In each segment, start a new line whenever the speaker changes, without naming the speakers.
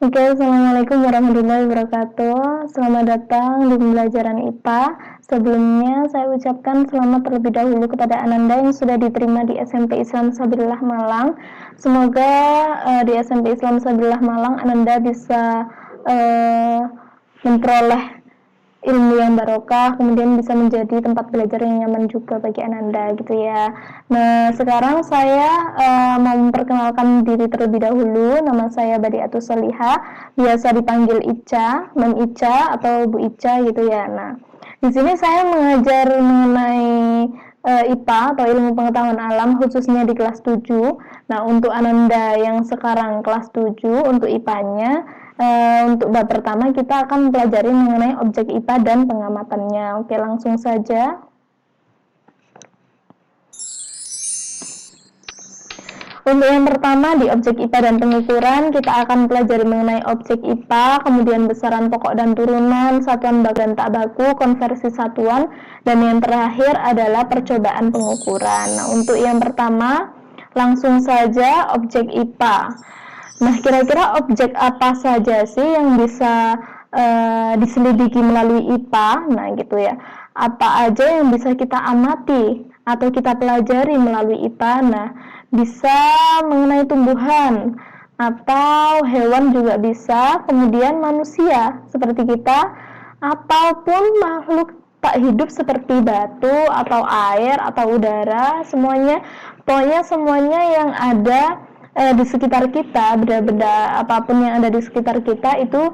Oke, Assalamualaikum warahmatullahi wabarakatuh. Selamat datang di pembelajaran IPA. Sebelumnya saya ucapkan selamat terlebih dahulu kepada Ananda yang sudah diterima di SMP Islam Sabilillah Malang. Semoga di SMP Islam Sabilillah Malang Ananda bisa memperoleh ilmu yang barokah, kemudian bisa menjadi tempat belajar yang nyaman juga bagi Ananda gitu ya. Nah, sekarang saya mau memperkenalkan diri terlebih dahulu. Nama saya Badiatus Solihah, biasa dipanggil Ica, Mem Ica atau Bu Ica gitu ya. Nah, di sini saya mengajar mengenai IPA atau ilmu pengetahuan alam khususnya di kelas 7. Nah, untuk Ananda yang sekarang kelas 7 untuk IPA-nya, untuk bab pertama kita akan pelajari mengenai objek IPA dan pengamatannya. Oke, langsung saja. Untuk yang pertama di objek IPA dan pengukuran, kita akan pelajari mengenai objek IPA, kemudian besaran pokok dan turunan, satuan baku dan tak baku, konversi satuan, dan yang terakhir adalah percobaan pengukuran. Nah, untuk yang pertama, langsung saja objek IPA. Nah, kira-kira objek apa saja sih yang bisa diselidiki melalui IPA? Nah, gitu ya. Apa aja yang bisa kita amati atau kita pelajari melalui IPA? Nah, bisa mengenai tumbuhan atau hewan juga bisa, kemudian manusia seperti kita, ataupun makhluk tak hidup seperti batu atau air atau udara, semuanya, pokoknya semuanya yang ada di sekitar kita, benda-benda apapun yang ada di sekitar kita itu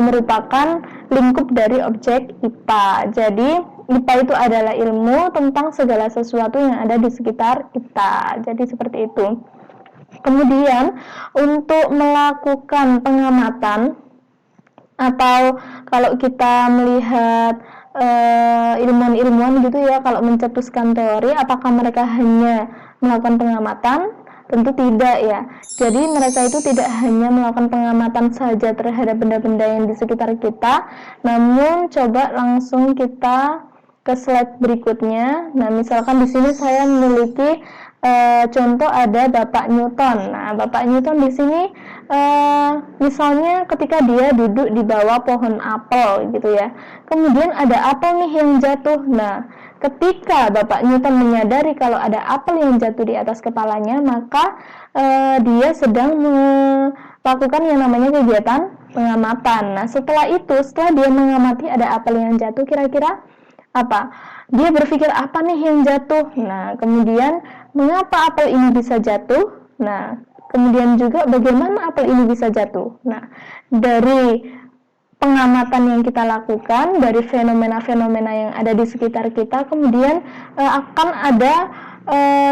merupakan lingkup dari objek IPA. Jadi IPA itu adalah ilmu tentang segala sesuatu yang ada di sekitar kita. Jadi seperti itu. Kemudian untuk melakukan pengamatan atau kalau kita melihat ilmuwan-ilmuwan gitu ya, kalau mencetuskan teori, apakah mereka hanya melakukan pengamatan? Tentu tidak ya. Jadi mereka itu tidak hanya melakukan pengamatan saja terhadap benda-benda yang di sekitar kita, namun coba langsung kita ke slide berikutnya. Nah, misalkan di sini saya memiliki contoh ada Bapak Newton. Nah, Bapak Newton di sini misalnya ketika dia duduk di bawah pohon apel gitu ya. Kemudian ada apel nih yang jatuh. Nah, ketika Bapak Newton menyadari kalau ada apel yang jatuh di atas kepalanya, maka dia sedang melakukan yang namanya kegiatan pengamatan. Nah, setelah dia mengamati ada apel yang jatuh, kira-kira apa? Dia berpikir apa nih yang jatuh? Nah, kemudian mengapa apel ini bisa jatuh? Nah, kemudian juga bagaimana apel ini bisa jatuh? Nah, dari pengamatan yang kita lakukan, dari fenomena-fenomena yang ada di sekitar kita, kemudian akan ada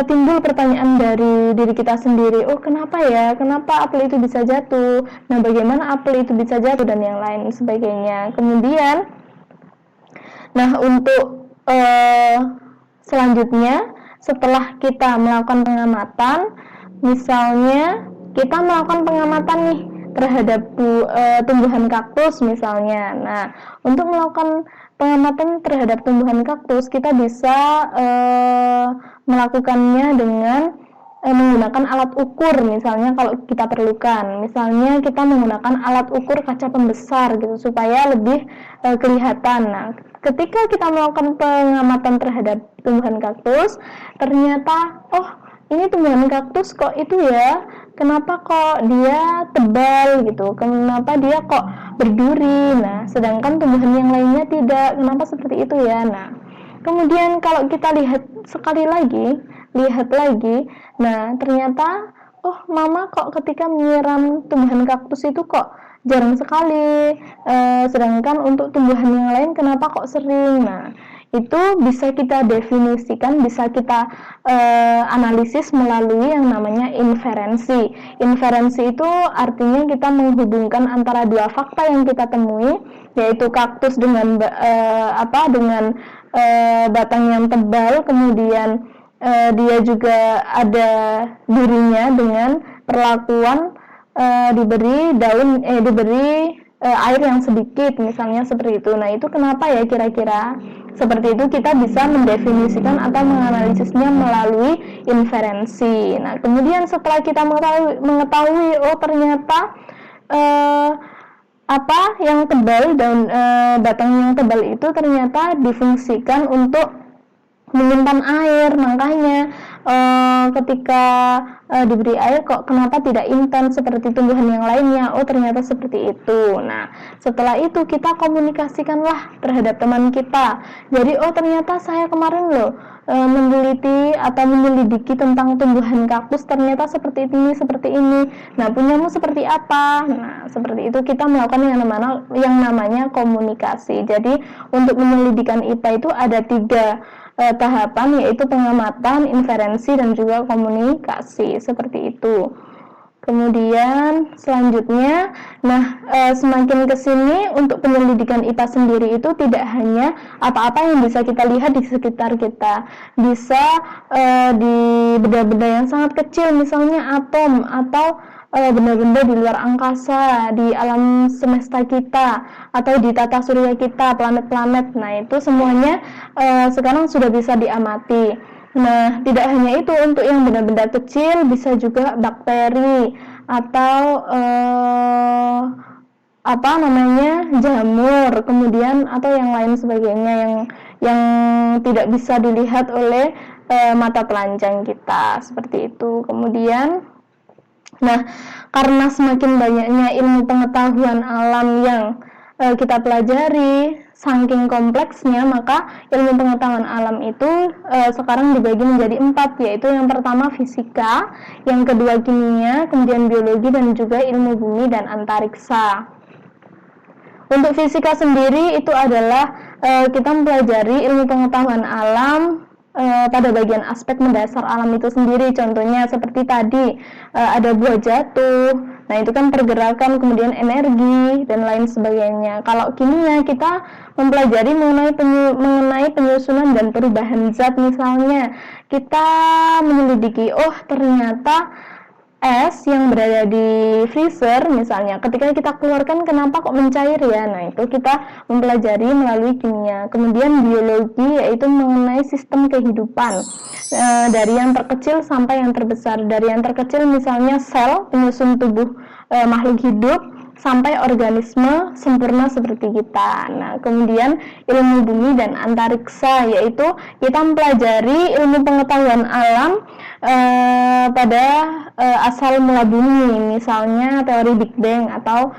timbul pertanyaan dari diri kita sendiri. Oh, kenapa ya? Kenapa apel itu bisa jatuh? Nah, bagaimana apel itu bisa jatuh dan yang lain sebagainya. Kemudian, nah, untuk selanjutnya, setelah kita melakukan pengamatan, misalnya kita melakukan pengamatan nih terhadap tumbuhan kaktus misalnya. Nah, untuk melakukan pengamatan terhadap tumbuhan kaktus, kita bisa melakukannya dengan menggunakan alat ukur, misalnya kalau kita perlukan. Misalnya kita menggunakan alat ukur kaca pembesar gitu supaya lebih kelihatan. Nah, ketika kita melakukan pengamatan terhadap tumbuhan kaktus, ternyata oh, ini tumbuhan kaktus kok itu ya, kenapa kok dia tebal gitu, kenapa dia kok berduri. Nah, sedangkan tumbuhan yang lainnya tidak, kenapa seperti itu ya. Nah, kemudian kalau kita lihat lagi, nah ternyata oh, mama kok ketika menyiram tumbuhan kaktus itu kok jarang sekali, sedangkan untuk tumbuhan yang lain kenapa kok sering. Nah, itu bisa kita definisikan, bisa kita analisis melalui yang namanya inferensi. Inferensi itu artinya kita menghubungkan antara dua fakta yang kita temui, yaitu kaktus dengan batang yang tebal, kemudian dia juga ada durinya dengan perlakuan diberi air yang sedikit, misalnya seperti itu. Nah, itu kenapa ya kira-kira? Seperti itu kita bisa mendefinisikan atau menganalisisnya melalui inferensi. Nah, kemudian setelah kita mengetahui oh ternyata apa yang tebal, batang yang tebal itu ternyata difungsikan untuk menyimpan air. Makanya ketika diberi air kok kenapa tidak intens seperti tumbuhan yang lainnya, oh ternyata seperti itu. Nah, setelah itu kita komunikasikanlah terhadap teman kita. Jadi oh ternyata saya kemarin loh meneliti atau menyelidiki tentang tumbuhan kaktus, ternyata seperti ini. Nah, punyamu seperti apa? Nah, seperti itu kita melakukan yang namanya komunikasi. Jadi untuk penyelidikan IPA itu ada 3 tahapan, yaitu pengamatan, inferensi, dan juga komunikasi, seperti itu. Kemudian selanjutnya, semakin kesini untuk penyelidikan IPA sendiri itu tidak hanya apa-apa yang bisa kita lihat di sekitar kita, bisa di benda-benda yang sangat kecil, misalnya atom atau benda-benda di luar angkasa, di alam semesta kita, atau di tata surya kita, planet-planet. Nah, itu semuanya sekarang sudah bisa diamati. Nah, tidak hanya itu, untuk yang benda-benda kecil bisa juga bakteri atau jamur, kemudian atau yang lain sebagainya yang tidak bisa dilihat oleh mata telanjang kita, seperti itu. Kemudian karena semakin banyaknya ilmu pengetahuan alam yang kita pelajari, saking kompleksnya, maka ilmu pengetahuan alam itu sekarang dibagi menjadi 4, yaitu yang pertama fisika, yang kedua kimia, kemudian biologi, dan juga ilmu bumi dan antariksa. Untuk fisika sendiri itu adalah kita mempelajari ilmu pengetahuan alam pada bagian aspek mendasar alam itu sendiri. Contohnya seperti tadi ada buah jatuh, nah itu kan pergerakan, kemudian energi dan lain sebagainya. Kalau kimia kita mempelajari mengenai penyusunan dan perubahan zat. Misalnya kita menyelidiki, oh ternyata es yang berada di freezer misalnya, ketika kita keluarkan kenapa kok mencair ya. Nah, itu kita mempelajari melalui kimia. Kemudian biologi, yaitu mengenai sistem kehidupan dari yang terkecil sampai yang terbesar. Dari yang terkecil misalnya sel penyusun tubuh makhluk hidup, sampai organisme sempurna seperti kita. Nah, kemudian ilmu bumi dan antariksa, yaitu kita mempelajari ilmu pengetahuan alam pada asal mula bumi, misalnya teori Big Bang atau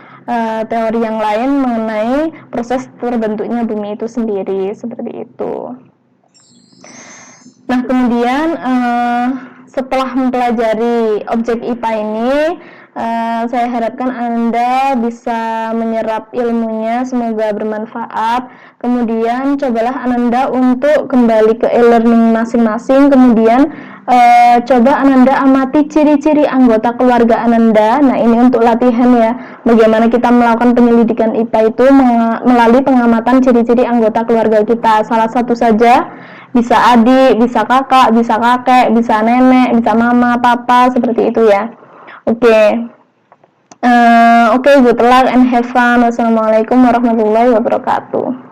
teori yang lain mengenai proses terbentuknya bumi itu sendiri, seperti itu. Nah, kemudian setelah mempelajari objek IPA ini, saya harapkan Anda bisa menyerap ilmunya, semoga bermanfaat. Kemudian cobalah Anda untuk kembali ke e-learning masing-masing. Kemudian coba Anda amati ciri-ciri anggota keluarga Anda. Nah, ini untuk latihan ya, bagaimana kita melakukan penyelidikan IPA itu melalui pengamatan ciri-ciri anggota keluarga kita. Salah satu saja, bisa adik, bisa kakak, bisa kakek, bisa nenek, bisa mama, papa, seperti itu ya. Oke, good luck and have fun. Wassalamualaikum warahmatullahi wabarakatuh.